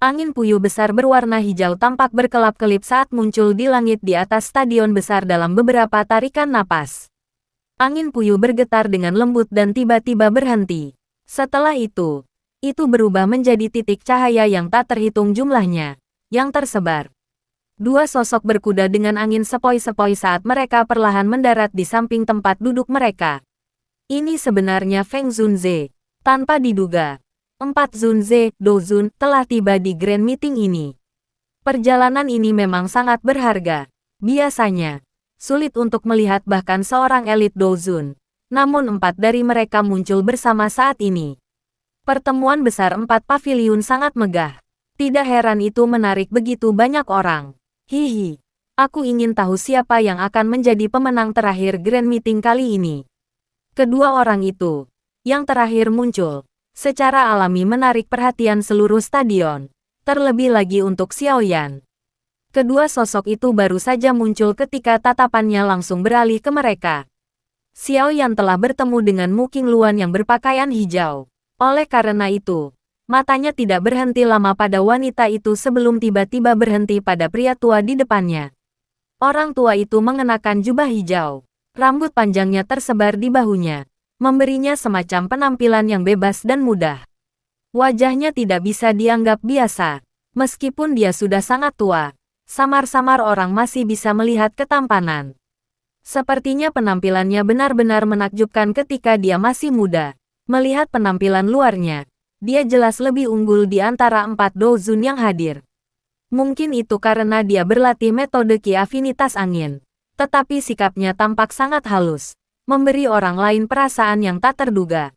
Angin puyuh besar berwarna hijau tampak berkelap-kelip saat muncul di langit di atas stadion besar dalam beberapa tarikan napas. Angin puyuh bergetar dengan lembut dan tiba-tiba berhenti. Setelah itu berubah menjadi titik cahaya yang tak terhitung jumlahnya, yang tersebar. Dua sosok berkuda dengan angin sepoi-sepoi saat mereka perlahan mendarat di samping tempat duduk mereka. Ini sebenarnya Feng Zunze. Tanpa diduga, 4 Zunze, Dozun, telah tiba di Grand Meeting ini. Perjalanan ini memang sangat berharga. Biasanya, sulit untuk melihat bahkan seorang elit Dozun. Namun 4 dari mereka muncul bersama saat ini. Pertemuan besar 4 paviliun sangat megah. Tidak heran itu menarik begitu banyak orang. Hihi, aku ingin tahu siapa yang akan menjadi pemenang terakhir Grand Meeting kali ini. Kedua orang itu, yang terakhir muncul, secara alami menarik perhatian seluruh stadion, terlebih lagi untuk Xiaoyan. Kedua sosok itu baru saja muncul ketika tatapannya langsung beralih ke mereka. Xiaoyan telah bertemu dengan Mu Qingluan yang berpakaian hijau. Oleh karena itu, matanya tidak berhenti lama pada wanita itu sebelum tiba-tiba berhenti pada pria tua di depannya. Orang tua itu mengenakan jubah hijau. Rambut panjangnya tersebar di bahunya, memberinya semacam penampilan yang bebas dan mudah. Wajahnya tidak bisa dianggap biasa. Meskipun dia sudah sangat tua, samar-samar orang masih bisa melihat ketampanan. Sepertinya penampilannya benar-benar menakjubkan ketika dia masih muda. Melihat penampilan luarnya, dia jelas lebih unggul di antara 4 Dozun yang hadir. Mungkin itu karena dia berlatih metode Qi Afinitas Angin. Tetapi sikapnya tampak sangat halus, memberi orang lain perasaan yang tak terduga.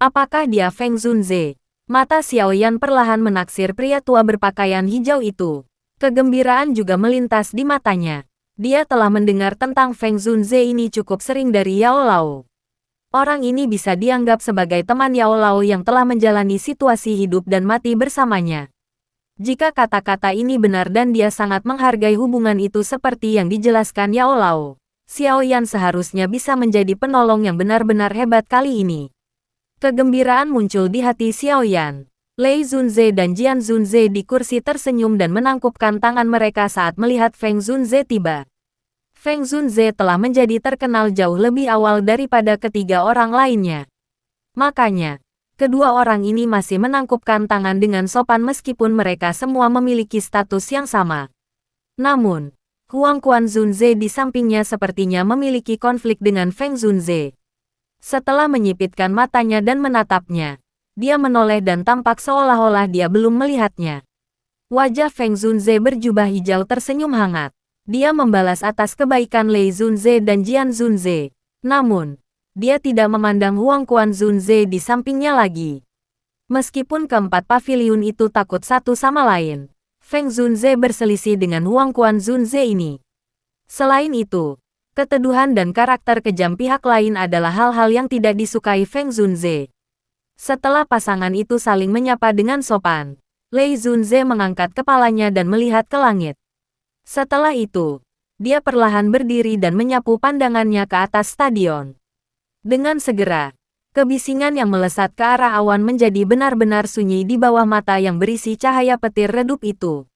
Apakah dia Feng Zunze? Mata Xiaoyan perlahan menaksir pria tua berpakaian hijau itu. Kegembiraan juga melintas di matanya. Dia telah mendengar tentang Feng Zunze ini cukup sering dari Yao Lao. Orang ini bisa dianggap sebagai teman Yao Lao yang telah menjalani situasi hidup dan mati bersamanya. Jika kata-kata ini benar dan dia sangat menghargai hubungan itu seperti yang dijelaskan Yao Lao, Xiaoyan seharusnya bisa menjadi penolong yang benar-benar hebat kali ini. Kegembiraan muncul di hati Xiaoyan. Lei Zunze dan Jian Zunze di kursi tersenyum dan menangkupkan tangan mereka saat melihat Feng Zunze tiba. Feng Zunze telah menjadi terkenal jauh lebih awal daripada ketiga orang lainnya. Makanya, kedua orang ini masih menangkupkan tangan dengan sopan meskipun mereka semua memiliki status yang sama. Namun, Huang Quan Zunze di sampingnya sepertinya memiliki konflik dengan Feng Zunze. Setelah menyipitkan matanya dan menatapnya, dia menoleh dan tampak seolah-olah dia belum melihatnya. Wajah Feng Zunze berjubah hijau tersenyum hangat. Dia membalas atas kebaikan Lei Zunze dan Jian Zunze. Namun, dia tidak memandang Huang Quan Zunze di sampingnya lagi. Meskipun keempat paviliun itu takut satu sama lain, Feng Zunze berselisih dengan Huang Quan Zunze ini. Selain itu, keteduhan dan karakter kejam pihak lain adalah hal-hal yang tidak disukai Feng Zunze. Setelah pasangan itu saling menyapa dengan sopan, Lei Zunze mengangkat kepalanya dan melihat ke langit. Setelah itu, dia perlahan berdiri dan menyapu pandangannya ke atas stadion. Dengan segera, kebisingan yang melesat ke arah awan menjadi benar-benar sunyi di bawah mata yang berisi cahaya petir redup itu.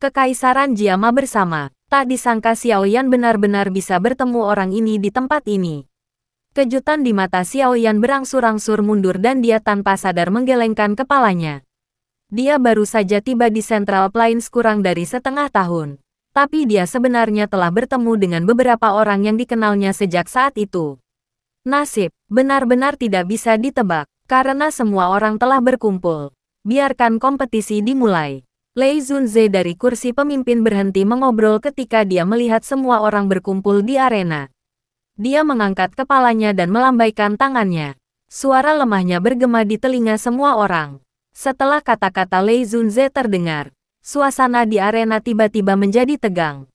Kekaisaran Jiama bersama, tak disangka Xiaoyan benar-benar bisa bertemu orang ini di tempat ini. Kejutan di mata Xiaoyan berangsur-angsur mundur dan dia tanpa sadar menggelengkan kepalanya. Dia baru saja tiba di Central Plains kurang dari setengah tahun. Tapi dia sebenarnya telah bertemu dengan beberapa orang yang dikenalnya sejak saat itu. Nasib, benar-benar tidak bisa ditebak, karena semua orang telah berkumpul. Biarkan kompetisi dimulai. Lei Zunze dari kursi pemimpin berhenti mengobrol ketika dia melihat semua orang berkumpul di arena. Dia mengangkat kepalanya dan melambaikan tangannya. Suara lemahnya bergema di telinga semua orang. Setelah kata-kata Lei Zunze terdengar, suasana di arena tiba-tiba menjadi tegang.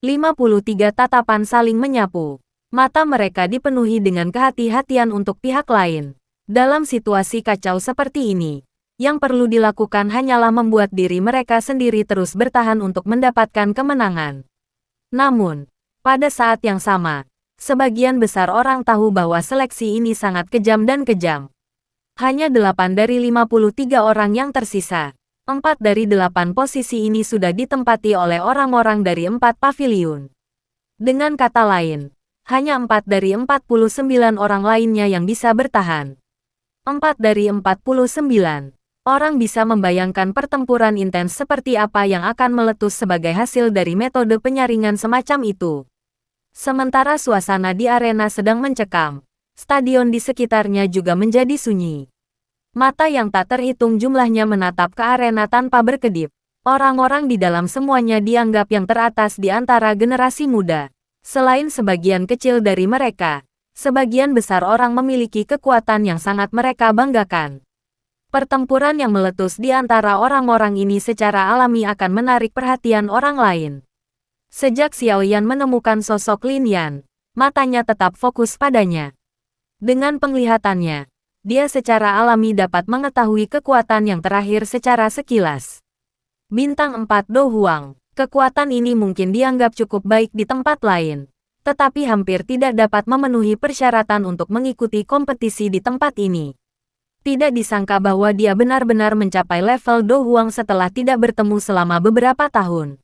53 tatapan saling menyapu. Mata mereka dipenuhi dengan kehati-hatian untuk pihak lain. Dalam situasi kacau seperti ini, yang perlu dilakukan hanyalah membuat diri mereka sendiri terus bertahan untuk mendapatkan kemenangan. Namun, pada saat yang sama, sebagian besar orang tahu bahwa seleksi ini sangat kejam dan kejam. Hanya 8 dari 53 orang yang tersisa. 4 dari 8 posisi ini sudah ditempati oleh orang-orang dari 4 paviliun. Dengan kata lain, hanya 4 dari 49 orang lainnya yang bisa bertahan. 4 dari 49 orang bisa membayangkan pertempuran intens seperti apa yang akan meletus sebagai hasil dari metode penyaringan semacam itu. Sementara suasana di arena sedang mencekam, stadion di sekitarnya juga menjadi sunyi. Mata yang tak terhitung jumlahnya menatap ke arena tanpa berkedip. Orang-orang di dalam semuanya dianggap yang teratas di antara generasi muda. Selain sebagian kecil dari mereka, sebagian besar orang memiliki kekuatan yang sangat mereka banggakan. Pertempuran yang meletus di antara orang-orang ini secara alami akan menarik perhatian orang lain. Sejak Xiao Yan menemukan sosok Lin Yan, matanya tetap fokus padanya. Dengan penglihatannya, dia secara alami dapat mengetahui kekuatan yang terakhir secara sekilas. Bintang 4 Do Huang, kekuatan ini mungkin dianggap cukup baik di tempat lain, tetapi hampir tidak dapat memenuhi persyaratan untuk mengikuti kompetisi di tempat ini. Tidak disangka bahwa dia benar-benar mencapai level Do Huang setelah tidak bertemu selama beberapa tahun.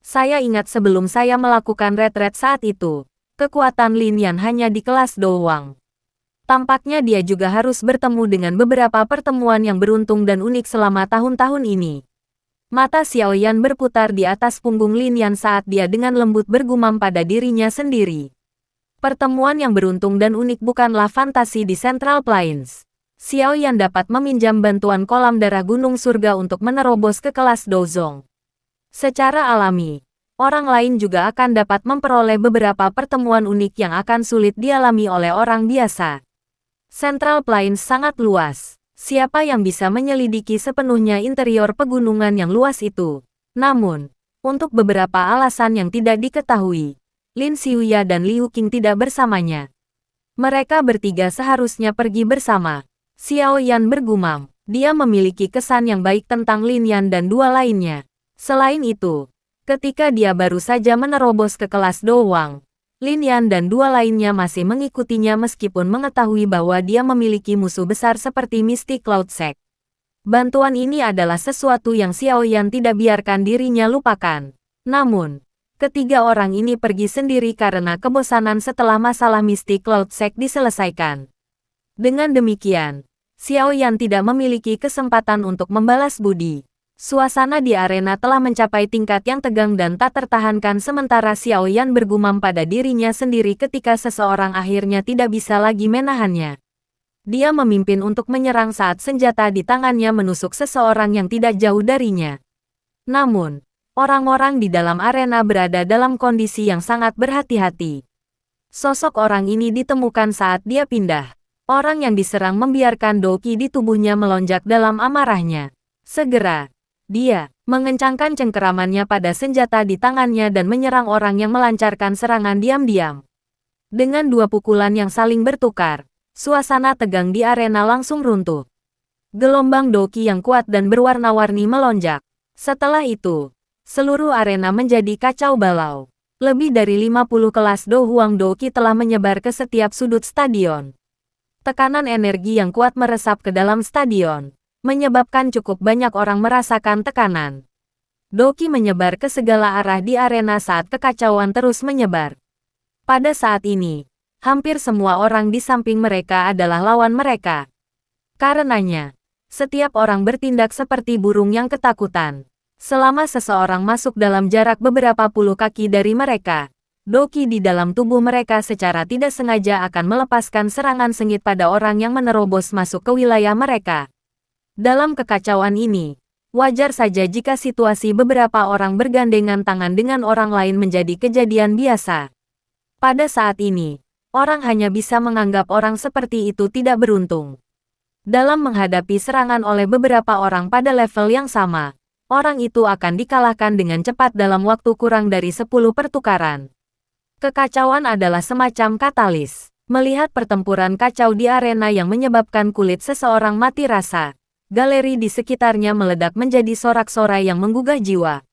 Saya ingat sebelum saya melakukan retret saat itu, kekuatan Lin Yan hanya di kelas Do Huang. Tampaknya dia juga harus bertemu dengan beberapa pertemuan yang beruntung dan unik selama tahun-tahun ini. Mata Xiao Yan berputar di atas punggung Lin Yan saat dia dengan lembut bergumam pada dirinya sendiri. Pertemuan yang beruntung dan unik bukanlah fantasi di Central Plains. Xiao Yan dapat meminjam bantuan kolam darah gunung surga untuk menerobos ke kelas Dozong. Secara alami, orang lain juga akan dapat memperoleh beberapa pertemuan unik yang akan sulit dialami oleh orang biasa. Central Plains sangat luas. Siapa yang bisa menyelidiki sepenuhnya interior pegunungan yang luas itu? Namun, untuk beberapa alasan yang tidak diketahui, Lin Xiuya dan Liu Qing tidak bersamanya. Mereka bertiga seharusnya pergi bersama. Xiao Yan bergumam, dia memiliki kesan yang baik tentang Lin Yan dan dua lainnya. Selain itu, ketika dia baru saja menerobos ke kelas Do Huang, Lin Yan dan dua lainnya masih mengikutinya meskipun mengetahui bahwa dia memiliki musuh besar seperti Mystic Cloud Sect. Bantuan ini adalah sesuatu yang Xiao Yan tidak biarkan dirinya lupakan. Namun, ketiga orang ini pergi sendiri karena kebosanan setelah masalah Mystic Cloud Sect diselesaikan. Dengan demikian, Xiao Yan tidak memiliki kesempatan untuk membalas budi. Suasana di arena telah mencapai tingkat yang tegang dan tak tertahankan sementara Xiao Yan bergumam pada dirinya sendiri ketika seseorang akhirnya tidak bisa lagi menahannya. Dia memimpin untuk menyerang saat senjata di tangannya menusuk seseorang yang tidak jauh darinya. Namun, orang-orang di dalam arena berada dalam kondisi yang sangat berhati-hati. Sosok orang ini ditemukan saat dia pindah. Orang yang diserang membiarkan doki di tubuhnya melonjak dalam amarahnya. Segera, dia mengencangkan cengkeramannya pada senjata di tangannya dan menyerang orang yang melancarkan serangan diam-diam. Dengan dua pukulan yang saling bertukar, suasana tegang di arena langsung runtuh. Gelombang doki yang kuat dan berwarna-warni melonjak. Setelah itu, seluruh arena menjadi kacau balau. Lebih dari 50 kelas Do Huang doki telah menyebar ke setiap sudut stadion. Tekanan energi yang kuat meresap ke dalam stadion, menyebabkan cukup banyak orang merasakan tekanan. Doki menyebar ke segala arah di arena saat kekacauan terus menyebar. Pada saat ini, hampir semua orang di samping mereka adalah lawan mereka. Karenanya, setiap orang bertindak seperti burung yang ketakutan. Selama seseorang masuk dalam jarak beberapa puluh kaki dari mereka, doki di dalam tubuh mereka secara tidak sengaja akan melepaskan serangan sengit pada orang yang menerobos masuk ke wilayah mereka. Dalam kekacauan ini, wajar saja jika situasi beberapa orang bergandengan tangan dengan orang lain menjadi kejadian biasa. Pada saat ini, orang hanya bisa menganggap orang seperti itu tidak beruntung. Dalam menghadapi serangan oleh beberapa orang pada level yang sama, orang itu akan dikalahkan dengan cepat dalam waktu kurang dari 10 pertukaran. Kekacauan adalah semacam katalis. Melihat pertempuran kacau di arena yang menyebabkan kulit seseorang mati rasa, galeri di sekitarnya meledak menjadi sorak-sorai yang menggugah jiwa.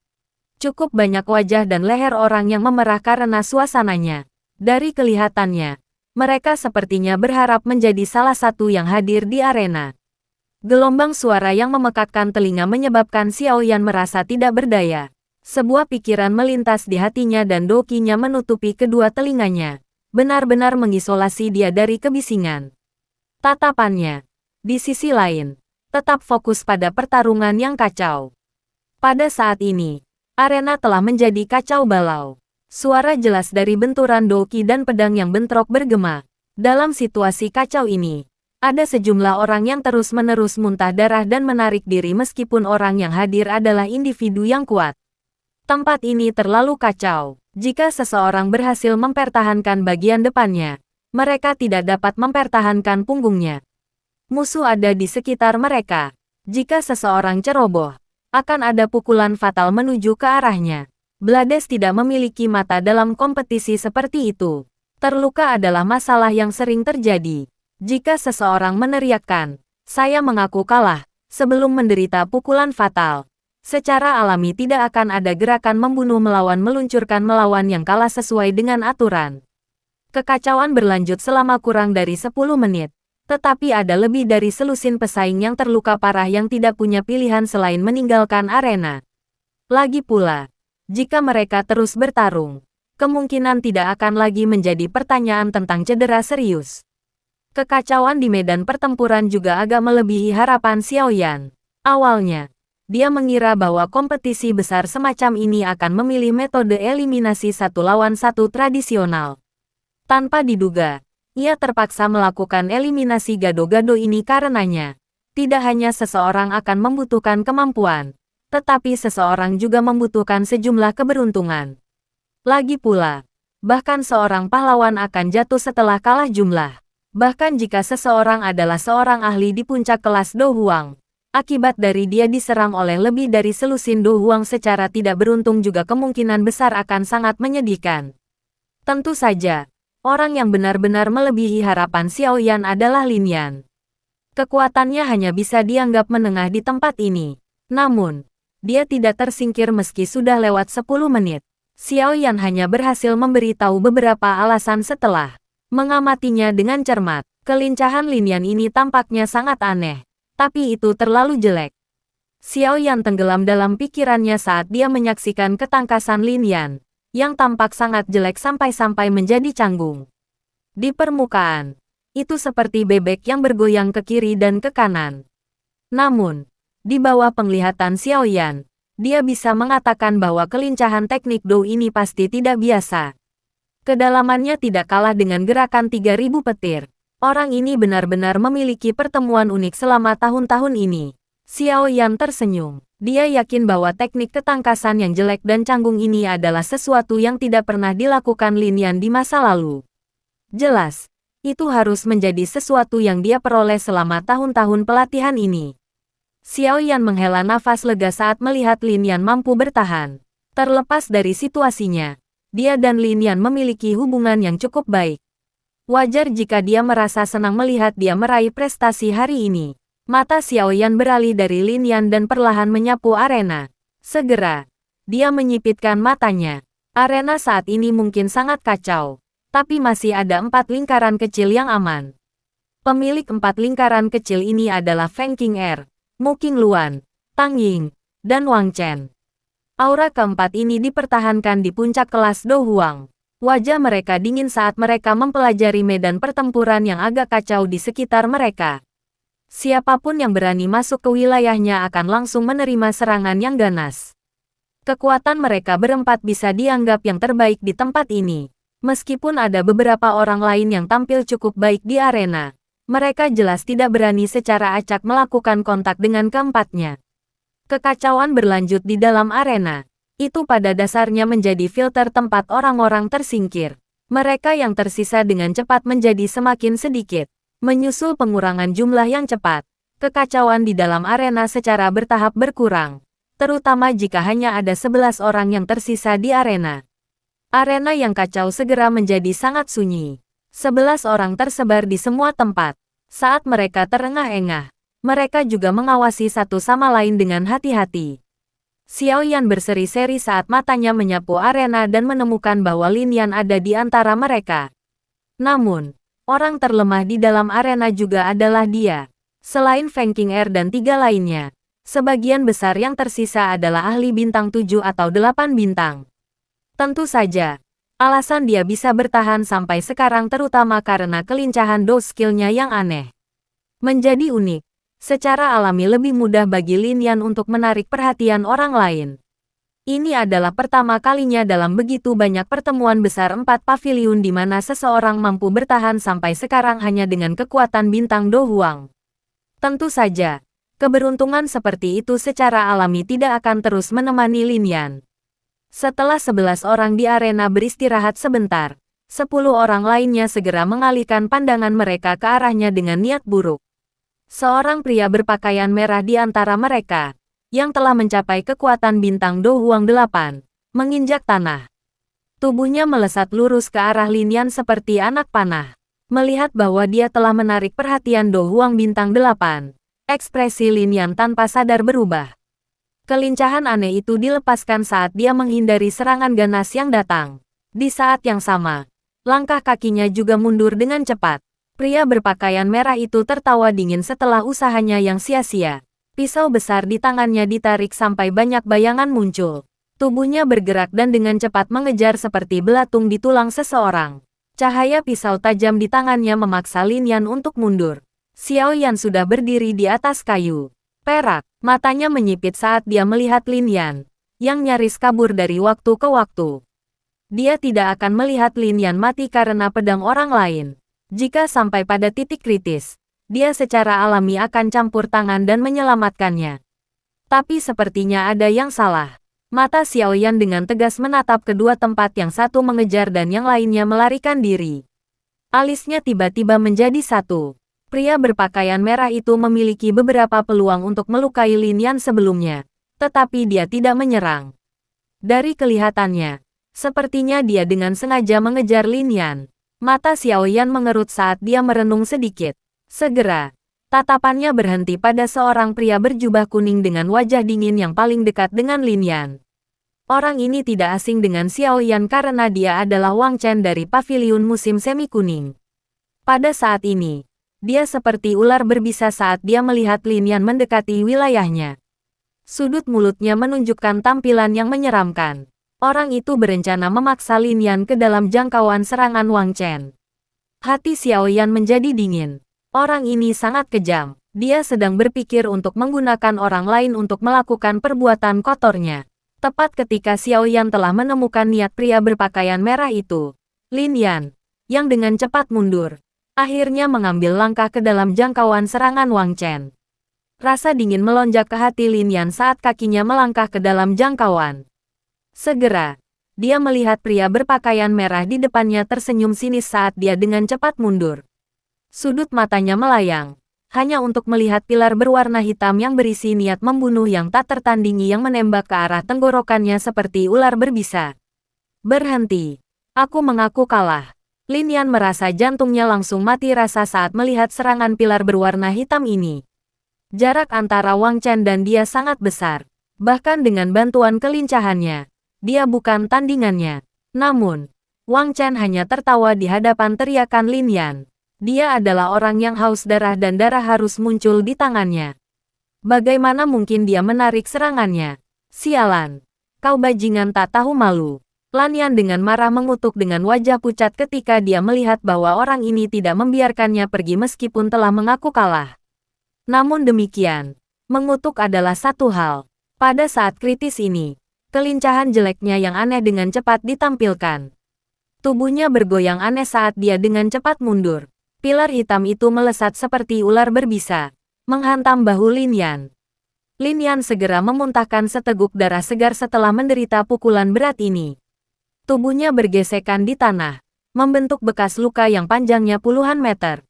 Cukup banyak wajah dan leher orang yang memerah karena suasananya. Dari kelihatannya, mereka sepertinya berharap menjadi salah satu yang hadir di arena. Gelombang suara yang memekakkan telinga menyebabkan Xiao Yan merasa tidak berdaya. Sebuah pikiran melintas di hatinya dan dokinya menutupi kedua telinganya. Benar-benar mengisolasi dia dari kebisingan. Tatapannya, di sisi lain, tetap fokus pada pertarungan yang kacau. Pada saat ini, arena telah menjadi kacau balau. Suara jelas dari benturan doki dan pedang yang bentrok bergema. Dalam situasi kacau ini, ada sejumlah orang yang terus-menerus muntah darah dan menarik diri meskipun orang yang hadir adalah individu yang kuat. Tempat ini terlalu kacau. Jika seseorang berhasil mempertahankan bagian depannya, mereka tidak dapat mempertahankan punggungnya. Musuh ada di sekitar mereka. Jika seseorang ceroboh, akan ada pukulan fatal menuju ke arahnya. Blades tidak memiliki mata dalam kompetisi seperti itu. Terluka adalah masalah yang sering terjadi. Jika seseorang meneriakkan, "Saya mengaku kalah," sebelum menderita pukulan fatal, secara alami tidak akan ada gerakan membunuh melawan meluncurkan melawan yang kalah sesuai dengan aturan. Kekacauan berlanjut selama kurang dari 10 menit, tetapi ada lebih dari selusin pesaing yang terluka parah yang tidak punya pilihan selain meninggalkan arena. Lagi pula, jika mereka terus bertarung, kemungkinan tidak akan lagi menjadi pertanyaan tentang cedera serius. Kekacauan di medan pertempuran juga agak melebihi harapan Xiao Yan. Awalnya, dia mengira bahwa kompetisi besar semacam ini akan memilih metode eliminasi 1 lawan 1 tradisional. Tanpa diduga, ia terpaksa melakukan eliminasi gado-gado ini karenanya. Tidak hanya seseorang akan membutuhkan kemampuan, tetapi seseorang juga membutuhkan sejumlah keberuntungan. Lagi pula, bahkan seorang pahlawan akan jatuh setelah kalah jumlah. Bahkan jika seseorang adalah seorang ahli di puncak kelas Do Huang, akibat dari dia diserang oleh lebih dari selusin Do Huang secara tidak beruntung juga kemungkinan besar akan sangat menyedihkan. Tentu saja, orang yang benar-benar melebihi harapan Xiao Yan adalah Lin Yan. Kekuatannya hanya bisa dianggap menengah di tempat ini. Namun, dia tidak tersingkir meski sudah lewat 10 menit. Xiao Yan hanya berhasil memberitahu beberapa alasan setelah mengamatinya dengan cermat. Kelincahan Lin Yan ini tampaknya sangat aneh, tapi itu terlalu jelek. Xiao Yan tenggelam dalam pikirannya saat dia menyaksikan ketangkasan Lin Yan, yang tampak sangat jelek sampai-sampai menjadi canggung. Di permukaan, itu seperti bebek yang bergoyang ke kiri dan ke kanan. Namun, di bawah penglihatan Xiao Yan, dia bisa mengatakan bahwa kelincahan teknik Do ini pasti tidak biasa. Kedalamannya tidak kalah dengan gerakan 3000 petir. Orang ini benar-benar memiliki pertemuan unik selama tahun-tahun ini. Xiao Yan tersenyum. Dia yakin bahwa teknik ketangkasan yang jelek dan canggung ini adalah sesuatu yang tidak pernah dilakukan Lin Yan di masa lalu. Jelas, itu harus menjadi sesuatu yang dia peroleh selama tahun-tahun pelatihan ini. Xiao Yan menghela nafas lega saat melihat Lin Yan mampu bertahan. Terlepas dari situasinya, dia dan Lin Yan memiliki hubungan yang cukup baik. Wajar jika dia merasa senang melihat dia meraih prestasi hari ini. Mata Xiao Yan beralih dari Lin Yan dan perlahan menyapu arena. Segera, dia menyipitkan matanya. Arena saat ini mungkin sangat kacau, tapi masih ada 4 lingkaran kecil yang aman. Pemilik 4 lingkaran kecil ini adalah Feng Qing'er, Mu Qingluan, Tang Ying, dan Wang Chen. Aura keempat ini dipertahankan di puncak kelas Do Huang. Wajah mereka dingin saat mereka mempelajari medan pertempuran yang agak kacau di sekitar mereka. Siapapun yang berani masuk ke wilayahnya akan langsung menerima serangan yang ganas. Kekuatan mereka berempat bisa dianggap yang terbaik di tempat ini. Meskipun ada beberapa orang lain yang tampil cukup baik di arena, mereka jelas tidak berani secara acak melakukan kontak dengan keempatnya. Kekacauan berlanjut di dalam arena. Itu pada dasarnya menjadi filter tempat orang-orang tersingkir. Mereka yang tersisa dengan cepat menjadi semakin sedikit. Menyusul pengurangan jumlah yang cepat, kekacauan di dalam arena secara bertahap berkurang. Terutama jika hanya ada 11 orang yang tersisa di arena. Arena yang kacau segera menjadi sangat sunyi. 11 orang tersebar di semua tempat. Saat mereka terengah-engah, mereka juga mengawasi satu sama lain dengan hati-hati. Xiao Yan berseri-seri saat matanya menyapu arena dan menemukan bahwa Lin Yan ada di antara mereka. Namun, orang terlemah di dalam arena juga adalah dia. Selain Feng Qing'er dan 3 lainnya, sebagian besar yang tersisa adalah ahli bintang 7 atau 8 bintang. Tentu saja, alasan dia bisa bertahan sampai sekarang terutama karena kelincahan dou skill-nya yang aneh. Menjadi unik, secara alami lebih mudah bagi Lin Yan untuk menarik perhatian orang lain. Ini adalah pertama kalinya dalam begitu banyak pertemuan besar 4 paviliun di mana seseorang mampu bertahan sampai sekarang hanya dengan kekuatan bintang Do Huang. Tentu saja, keberuntungan seperti itu secara alami tidak akan terus menemani Lin Yan. Setelah 11 orang di arena beristirahat sebentar, 10 orang lainnya segera mengalihkan pandangan mereka ke arahnya dengan niat buruk. Seorang pria berpakaian merah di antara mereka, yang telah mencapai kekuatan bintang Do Huang 8, menginjak tanah. Tubuhnya melesat lurus ke arah Lin Yan seperti anak panah. Melihat bahwa dia telah menarik perhatian Do Huang bintang 8, ekspresi Lin Yan tanpa sadar berubah. Kelincahan aneh itu dilepaskan saat dia menghindari serangan ganas yang datang. Di saat yang sama, langkah kakinya juga mundur dengan cepat. Pria berpakaian merah itu tertawa dingin setelah usahanya yang sia-sia. Pisau besar di tangannya ditarik sampai banyak bayangan muncul. Tubuhnya bergerak dan dengan cepat mengejar seperti belatung di tulang seseorang. Cahaya pisau tajam di tangannya memaksa Lin Yan untuk mundur. Xiao Yan sudah berdiri di atas kayu perak. Matanya menyipit saat dia melihat Lin Yan, yang nyaris kabur dari waktu ke waktu. Dia tidak akan melihat Lin Yan mati karena pedang orang lain. Jika sampai pada titik kritis, dia secara alami akan campur tangan dan menyelamatkannya. Tapi sepertinya ada yang salah. Mata Xiao Yan dengan tegas menatap kedua tempat, yang satu mengejar dan yang lainnya melarikan diri. Alisnya tiba-tiba menjadi satu. Pria berpakaian merah itu memiliki beberapa peluang untuk melukai Lin Yan sebelumnya, tetapi dia tidak menyerang. Dari kelihatannya, sepertinya dia dengan sengaja mengejar Lin Yan. Mata Xiao Yan mengerut saat dia merenung sedikit. Segera, tatapannya berhenti pada seorang pria berjubah kuning dengan wajah dingin yang paling dekat dengan Lin Yan. Orang ini tidak asing dengan Xiao Yan karena dia adalah Wang Chen dari Paviliun Musim Semi Kuning. Pada saat ini, dia seperti ular berbisa saat dia melihat Lin Yan mendekati wilayahnya. Sudut mulutnya menunjukkan tampilan yang menyeramkan. Orang itu berencana memaksa Lin Yan ke dalam jangkauan serangan Wang Chen. Hati Xiao Yan menjadi dingin. Orang ini sangat kejam. Dia sedang berpikir untuk menggunakan orang lain untuk melakukan perbuatan kotornya. Tepat ketika Xiao Yan telah menemukan niat pria berpakaian merah itu, Lin Yan, yang dengan cepat mundur, akhirnya mengambil langkah ke dalam jangkauan serangan Wang Chen. Rasa dingin melonjak ke hati Lin Yan saat kakinya melangkah ke dalam jangkauan. Segera, dia melihat pria berpakaian merah di depannya tersenyum sinis saat dia dengan cepat mundur. Sudut matanya melayang, hanya untuk melihat pilar berwarna hitam yang berisi niat membunuh yang tak tertandingi yang menembak ke arah tenggorokannya seperti ular berbisa. Berhenti. Aku mengaku kalah. Lin Yan merasa jantungnya langsung mati rasa saat melihat serangan pilar berwarna hitam ini. Jarak antara Wang Chen dan dia sangat besar. Bahkan dengan bantuan kelincahannya, dia bukan tandingannya. Namun, Wang Chen hanya tertawa di hadapan teriakan Lin Yan. Dia adalah orang yang haus darah dan darah harus muncul di tangannya. Bagaimana mungkin dia menarik serangannya? Sialan. Kau bajingan tak tahu malu. Lan Yan dengan marah mengutuk dengan wajah pucat ketika dia melihat bahwa orang ini tidak membiarkannya pergi meskipun telah mengaku kalah. Namun demikian, mengutuk adalah satu hal. Pada saat kritis ini, kelincahan jeleknya yang aneh dengan cepat ditampilkan. Tubuhnya bergoyang aneh saat dia dengan cepat mundur. Pilar hitam itu melesat seperti ular berbisa, menghantam bahu Lin Yan. Lin Yan segera memuntahkan seteguk darah segar setelah menderita pukulan berat ini. Tubuhnya bergesekan di tanah, membentuk bekas luka yang panjangnya puluhan meter.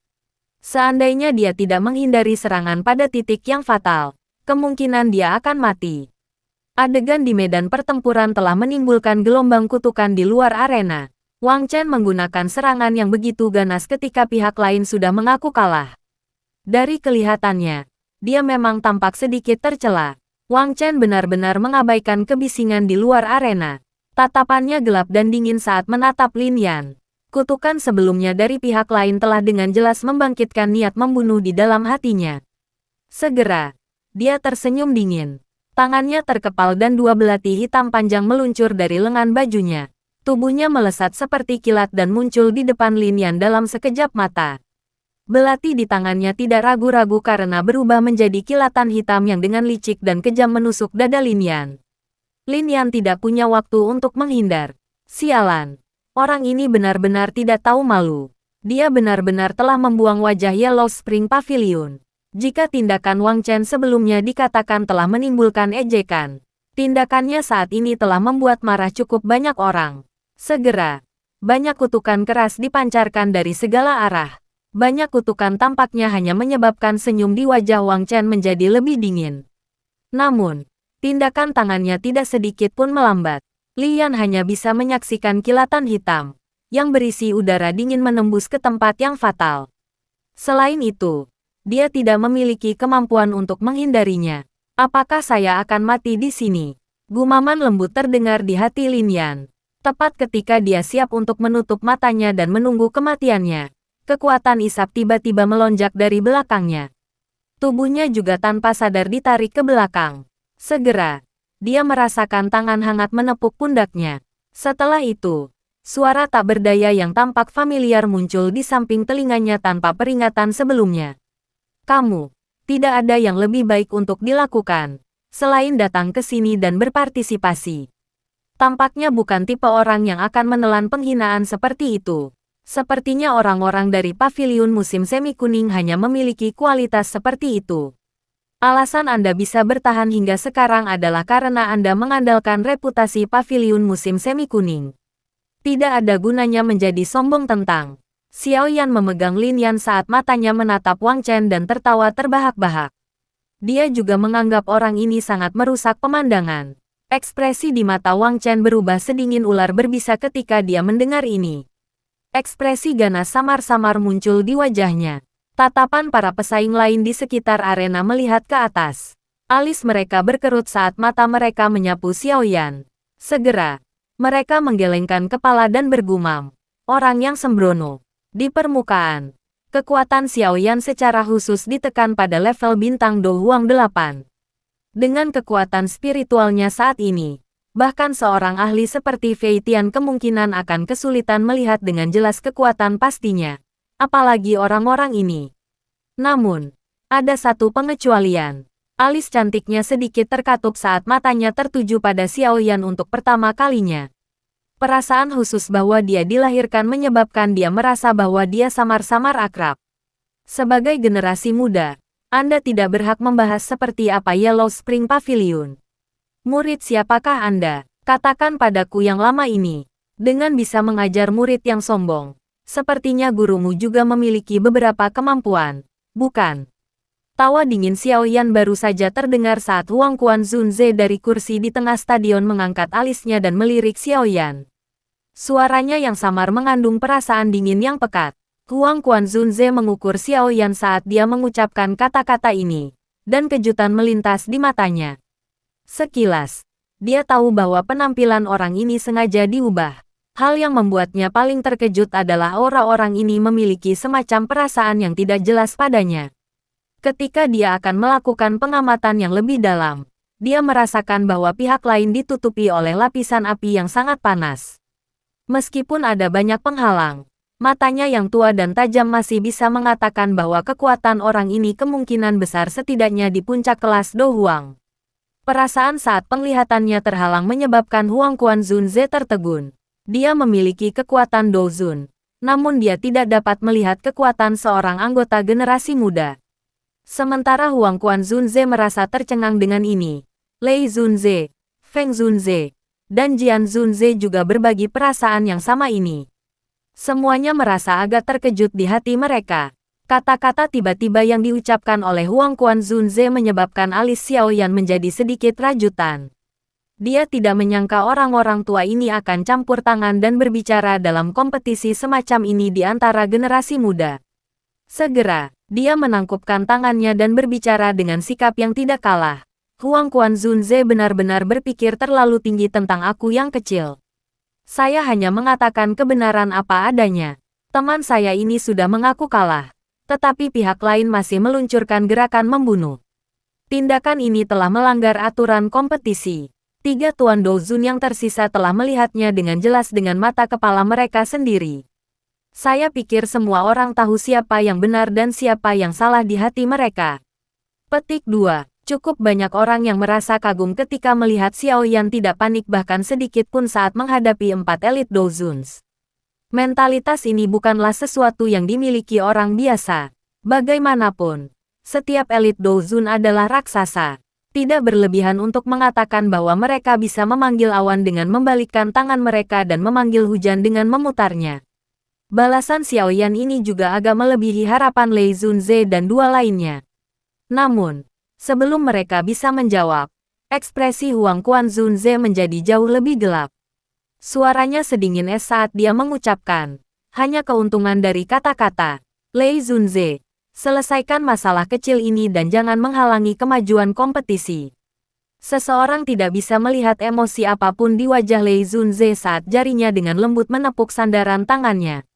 Seandainya dia tidak menghindari serangan pada titik yang fatal, kemungkinan dia akan mati. Adegan di medan pertempuran telah menimbulkan gelombang kutukan di luar arena. Wang Chen menggunakan serangan yang begitu ganas ketika pihak lain sudah mengaku kalah. Dari kelihatannya, dia memang tampak sedikit tercela. Wang Chen benar-benar mengabaikan kebisingan di luar arena. Tatapannya gelap dan dingin saat menatap Lin Yan. Kutukan sebelumnya dari pihak lain telah dengan jelas membangkitkan niat membunuh di dalam hatinya. Segera, dia tersenyum dingin. Tangannya terkepal dan dua belati hitam panjang meluncur dari lengan bajunya. Tubuhnya melesat seperti kilat dan muncul di depan Lin Yan dalam sekejap mata. Belati di tangannya tidak ragu-ragu karena berubah menjadi kilatan hitam yang dengan licik dan kejam menusuk dada Lin Yan. Lin Yan tidak punya waktu untuk menghindar. Sialan. Orang ini benar-benar tidak tahu malu. Dia benar-benar telah membuang wajah Yellow Spring Pavilion. Jika tindakan Wang Chen sebelumnya dikatakan telah menimbulkan ejekan, tindakannya saat ini telah membuat marah cukup banyak orang. Segera, banyak kutukan keras dipancarkan dari segala arah. Banyak kutukan tampaknya hanya menyebabkan senyum di wajah Wang Chen menjadi lebih dingin. Namun, tindakan tangannya tidak sedikit pun melambat. Li Yan hanya bisa menyaksikan kilatan hitam yang berisi udara dingin menembus ke tempat yang fatal. Selain itu, dia tidak memiliki kemampuan untuk menghindarinya. Apakah saya akan mati di sini? Gumaman lembut terdengar di hati Lin Yan. Tepat ketika dia siap untuk menutup matanya dan menunggu kematiannya, kekuatan isap tiba-tiba melonjak dari belakangnya. Tubuhnya juga tanpa sadar ditarik ke belakang. Segera, dia merasakan tangan hangat menepuk pundaknya. Setelah itu, suara tak berdaya yang tampak familiar muncul di samping telinganya tanpa peringatan sebelumnya. Kamu, tidak ada yang lebih baik untuk dilakukan, selain datang ke sini dan berpartisipasi. Tampaknya bukan tipe orang yang akan menelan penghinaan seperti itu. Sepertinya orang-orang dari pavilion musim semi kuning hanya memiliki kualitas seperti itu. Alasan Anda bisa bertahan hingga sekarang adalah karena Anda mengandalkan reputasi pavilion musim semi kuning. Tidak ada gunanya menjadi sombong tentang. Xiao Yan memegang Lin Yan saat matanya menatap Wang Chen dan tertawa terbahak-bahak. Dia juga menganggap orang ini sangat merusak pemandangan. Ekspresi di mata Wang Chen berubah sedingin ular berbisa ketika dia mendengar ini. Ekspresi ganas samar-samar muncul di wajahnya. Tatapan para pesaing lain di sekitar arena melihat ke atas. Alis mereka berkerut saat mata mereka menyapu Xiao Yan. Segera, mereka menggelengkan kepala dan bergumam. Orang yang sembrono. Di permukaan, kekuatan Xiao Yan secara khusus ditekan pada level bintang Do Huang 8. Dengan kekuatan spiritualnya saat ini, bahkan seorang ahli seperti Fei Tian kemungkinan akan kesulitan melihat dengan jelas kekuatan pastinya. Apalagi orang-orang ini. Namun, ada satu pengecualian. Alis cantiknya sedikit terkatup saat matanya tertuju pada Xiao Yan untuk pertama kalinya. Perasaan khusus bahwa dia dilahirkan menyebabkan dia merasa bahwa dia samar-samar akrab. Sebagai generasi muda, Anda tidak berhak membahas seperti apa Yellow Spring Pavilion. Murid siapakah Anda? Katakan padaku yang lama ini. Dengan bisa mengajar murid yang sombong. Sepertinya gurumu juga memiliki beberapa kemampuan, bukan? Tawa dingin Xiao Yan baru saja terdengar saat Huang Quan Zunze dari kursi di tengah stadion mengangkat alisnya dan melirik Xiao Yan. Suaranya yang samar mengandung perasaan dingin yang pekat. Huang Quan Zunze mengukur Xiao Yan saat dia mengucapkan kata-kata ini, dan kejutan melintas di matanya. Sekilas, dia tahu bahwa penampilan orang ini sengaja diubah. Hal yang membuatnya paling terkejut adalah orang-orang ini memiliki semacam perasaan yang tidak jelas padanya. Ketika dia akan melakukan pengamatan yang lebih dalam, dia merasakan bahwa pihak lain ditutupi oleh lapisan api yang sangat panas. Meskipun ada banyak penghalang, matanya yang tua dan tajam masih bisa mengatakan bahwa kekuatan orang ini kemungkinan besar setidaknya di puncak kelas Do Huang. Perasaan saat penglihatannya terhalang menyebabkan Huang Quan Zunze tertegun. Dia memiliki kekuatan Do Zun, namun dia tidak dapat melihat kekuatan seorang anggota generasi muda. Sementara Huang Quan Zunze merasa tercengang dengan ini. Lei Zunze, Feng Zunze, dan Jian Zunze juga berbagi perasaan yang sama ini. Semuanya merasa agak terkejut di hati mereka. Kata-kata tiba-tiba yang diucapkan oleh Huang Quan Zunze menyebabkan alis Xiao Yan menjadi sedikit rajutan. Dia tidak menyangka orang-orang tua ini akan campur tangan dan berbicara dalam kompetisi semacam ini di antara generasi muda. Segera, dia menangkupkan tangannya dan berbicara dengan sikap yang tidak kalah. Huang Quan Zunze benar-benar berpikir terlalu tinggi tentang aku yang kecil. Saya hanya mengatakan kebenaran apa adanya. Teman saya ini sudah mengaku kalah. Tetapi pihak lain masih meluncurkan gerakan membunuh. Tindakan ini telah melanggar aturan kompetisi. 3 Tuan Douzun yang tersisa telah melihatnya dengan jelas dengan mata kepala mereka sendiri. Saya pikir semua orang tahu siapa yang benar dan siapa yang salah di hati mereka. Petik 2. Cukup banyak orang yang merasa kagum ketika melihat Xiao Yan tidak panik bahkan sedikit pun saat menghadapi 4 elit Douzuns. Mentalitas ini bukanlah sesuatu yang dimiliki orang biasa. Bagaimanapun, setiap elit Douzun adalah raksasa. Tidak berlebihan untuk mengatakan bahwa mereka bisa memanggil awan dengan membalikkan tangan mereka dan memanggil hujan dengan memutarnya. Balasan Xiao Yan ini juga agak melebihi harapan Lei Zunze dan 2 lainnya. Namun, sebelum mereka bisa menjawab, ekspresi Huang Quan Zunze menjadi jauh lebih gelap. Suaranya sedingin es saat dia mengucapkan, hanya keuntungan dari kata-kata. Lei Zunze, selesaikan masalah kecil ini dan jangan menghalangi kemajuan kompetisi. Seseorang tidak bisa melihat emosi apapun di wajah Lei Zunze saat jarinya dengan lembut menepuk sandaran tangannya.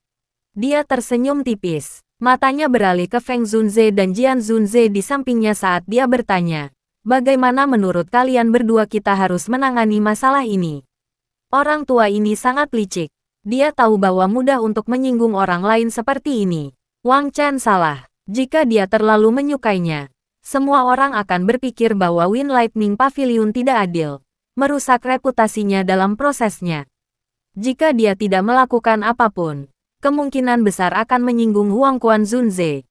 Dia tersenyum tipis. Matanya beralih ke Feng Zunze dan Jian Zunze di sampingnya saat dia bertanya, bagaimana menurut kalian berdua kita harus menangani masalah ini? Orang tua ini sangat licik. Dia tahu bahwa mudah untuk menyinggung orang lain seperti ini. Wang Chen salah. Jika dia terlalu menyukainya, semua orang akan berpikir bahwa Wind Lightning Pavilion tidak adil, merusak reputasinya dalam prosesnya. Jika dia tidak melakukan apapun, kemungkinan besar akan menyinggung Huang Quan Zunze.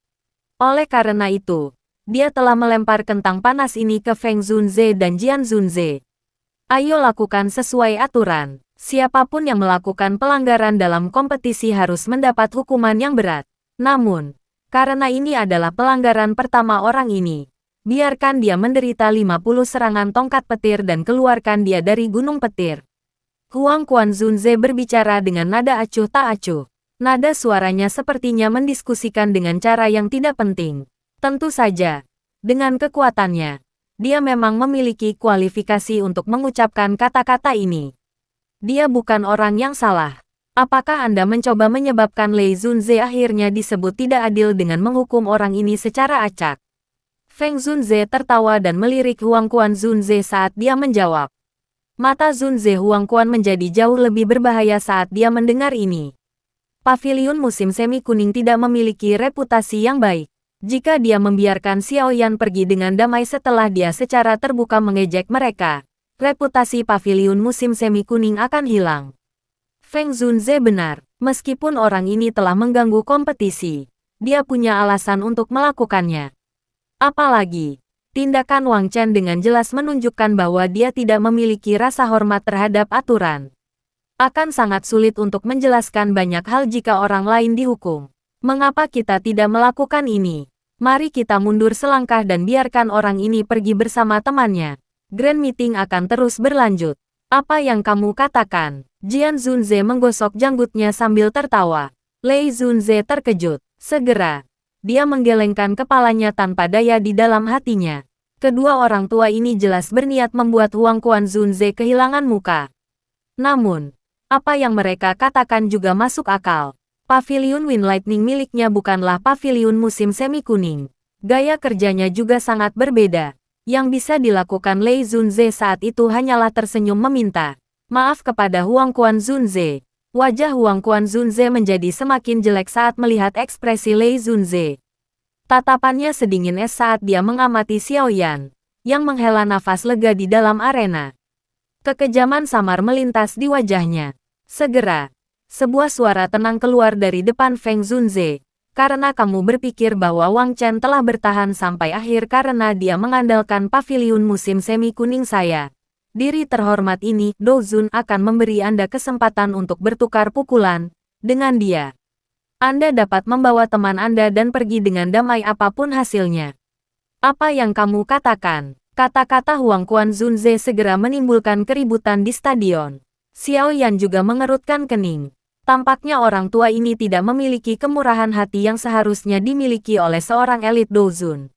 Oleh karena itu, dia telah melempar kentang panas ini ke Feng Zunze dan Jian Zunze. Ayo lakukan sesuai aturan. Siapapun yang melakukan pelanggaran dalam kompetisi harus mendapat hukuman yang berat. Namun, karena ini adalah pelanggaran pertama orang ini, biarkan dia menderita 50 serangan tongkat petir dan keluarkan dia dari gunung petir. Huang Quan Zunze berbicara dengan nada acuh tak acuh. Nada suaranya sepertinya mendiskusikan dengan cara yang tidak penting. Tentu saja, dengan kekuatannya, dia memang memiliki kualifikasi untuk mengucapkan kata-kata ini. Dia bukan orang yang salah. Apakah Anda mencoba menyebabkan Lei Zunze akhirnya disebut tidak adil dengan menghukum orang ini secara acak? Feng Zunze tertawa dan melirik Huang Quan Zunze saat dia menjawab. Mata Zunze Huang Quan menjadi jauh lebih berbahaya saat dia mendengar ini. Paviliun musim semi kuning tidak memiliki reputasi yang baik. Jika dia membiarkan Xiao Yan pergi dengan damai setelah dia secara terbuka mengejek mereka, reputasi paviliun musim semi kuning akan hilang. Feng Zunze benar, meskipun orang ini telah mengganggu kompetisi, dia punya alasan untuk melakukannya. Apalagi, tindakan Wang Chen dengan jelas menunjukkan bahwa dia tidak memiliki rasa hormat terhadap aturan. Akan sangat sulit untuk menjelaskan banyak hal jika orang lain dihukum. Mengapa kita tidak melakukan ini? Mari kita mundur selangkah dan biarkan orang ini pergi bersama temannya. Grand Meeting akan terus berlanjut. Apa yang kamu katakan? Jian Zunze menggosok janggutnya sambil tertawa. Lei Zunze terkejut. Segera, dia menggelengkan kepalanya tanpa daya di dalam hatinya. Kedua orang tua ini jelas berniat membuat Huang Quan Zunze kehilangan muka. Namun, apa yang mereka katakan juga masuk akal. Paviliun Wind Lightning miliknya bukanlah paviliun musim semi kuning. Gaya kerjanya juga sangat berbeda. Yang bisa dilakukan Lei Zunze saat itu hanyalah tersenyum meminta maaf kepada Huang Quan Zunze. Wajah Huang Quan Zunze menjadi semakin jelek saat melihat ekspresi Lei Zunze. Tatapannya sedingin es saat dia mengamati Xiao Yan, yang menghela nafas lega di dalam arena. Kekejaman samar melintas di wajahnya. Segera, sebuah suara tenang keluar dari depan Feng Zunze. Karena kamu berpikir bahwa Wang Chen telah bertahan sampai akhir karena dia mengandalkan paviliun musim semi kuning saya. Diri terhormat ini, Douzun akan memberi Anda kesempatan untuk bertukar pukulan dengan dia. Anda dapat membawa teman Anda dan pergi dengan damai apapun hasilnya. Apa yang kamu katakan? Kata-kata Huang Quan Zunze segera menimbulkan keributan di stadion. Xiao Yan juga mengerutkan kening. Tampaknya orang tua ini tidak memiliki kemurahan hati yang seharusnya dimiliki oleh seorang elit Douzun.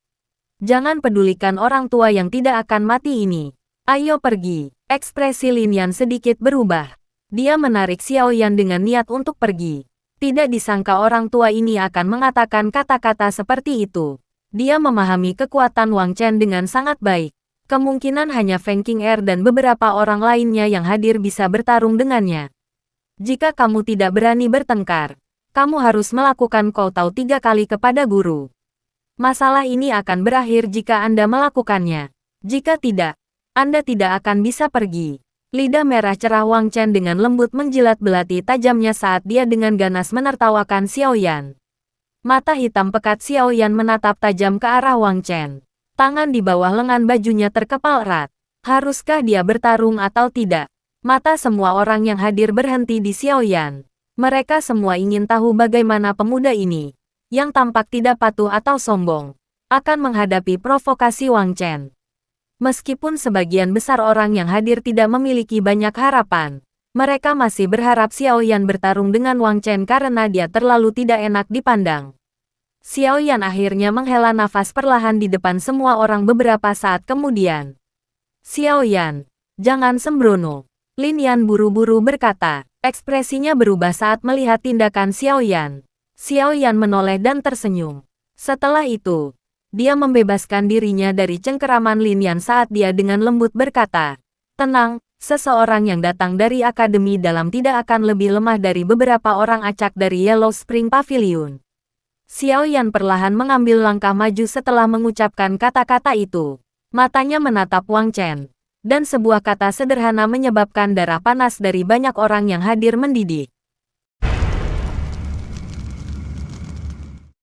Jangan pedulikan orang tua yang tidak akan mati ini. Ayo pergi. Ekspresi Lin Yan sedikit berubah. Dia menarik Xiao Yan dengan niat untuk pergi. Tidak disangka orang tua ini akan mengatakan kata-kata seperti itu. Dia memahami kekuatan Wang Chen dengan sangat baik. Kemungkinan hanya Feng Qing'er dan beberapa orang lainnya yang hadir bisa bertarung dengannya. Jika kamu tidak berani bertengkar, kamu harus melakukan Koutao 3 kali kepada guru. Masalah ini akan berakhir jika Anda melakukannya. Jika tidak, Anda tidak akan bisa pergi. Lidah merah cerah Wang Chen dengan lembut menjilat belati tajamnya saat dia dengan ganas menertawakan Xiao Yan. Mata hitam pekat Xiao Yan menatap tajam ke arah Wang Chen. Tangan di bawah lengan bajunya terkepal erat. Haruskah dia bertarung atau tidak? Mata semua orang yang hadir berhenti di Xiao Yan. Mereka semua ingin tahu bagaimana pemuda ini, yang tampak tidak patuh atau sombong, akan menghadapi provokasi Wang Chen. Meskipun sebagian besar orang yang hadir tidak memiliki banyak harapan, mereka masih berharap Xiao Yan bertarung dengan Wang Chen karena dia terlalu tidak enak dipandang. Xiao Yan akhirnya menghela nafas perlahan di depan semua orang beberapa saat kemudian. Xiao Yan, jangan sembrono. Lin Yan buru-buru berkata. Ekspresinya berubah saat melihat tindakan Xiao Yan. Xiao Yan menoleh dan tersenyum. Setelah itu, dia membebaskan dirinya dari cengkeraman Lin Yan saat dia dengan lembut berkata, "Tenang, seseorang yang datang dari Akademi Dalam tidak akan lebih lemah dari beberapa orang acak dari Yellow Spring Pavilion." Xiao Yan perlahan mengambil langkah maju setelah mengucapkan kata-kata itu. Matanya menatap Wang Chen. Dan sebuah kata sederhana menyebabkan darah panas dari banyak orang yang hadir mendidih.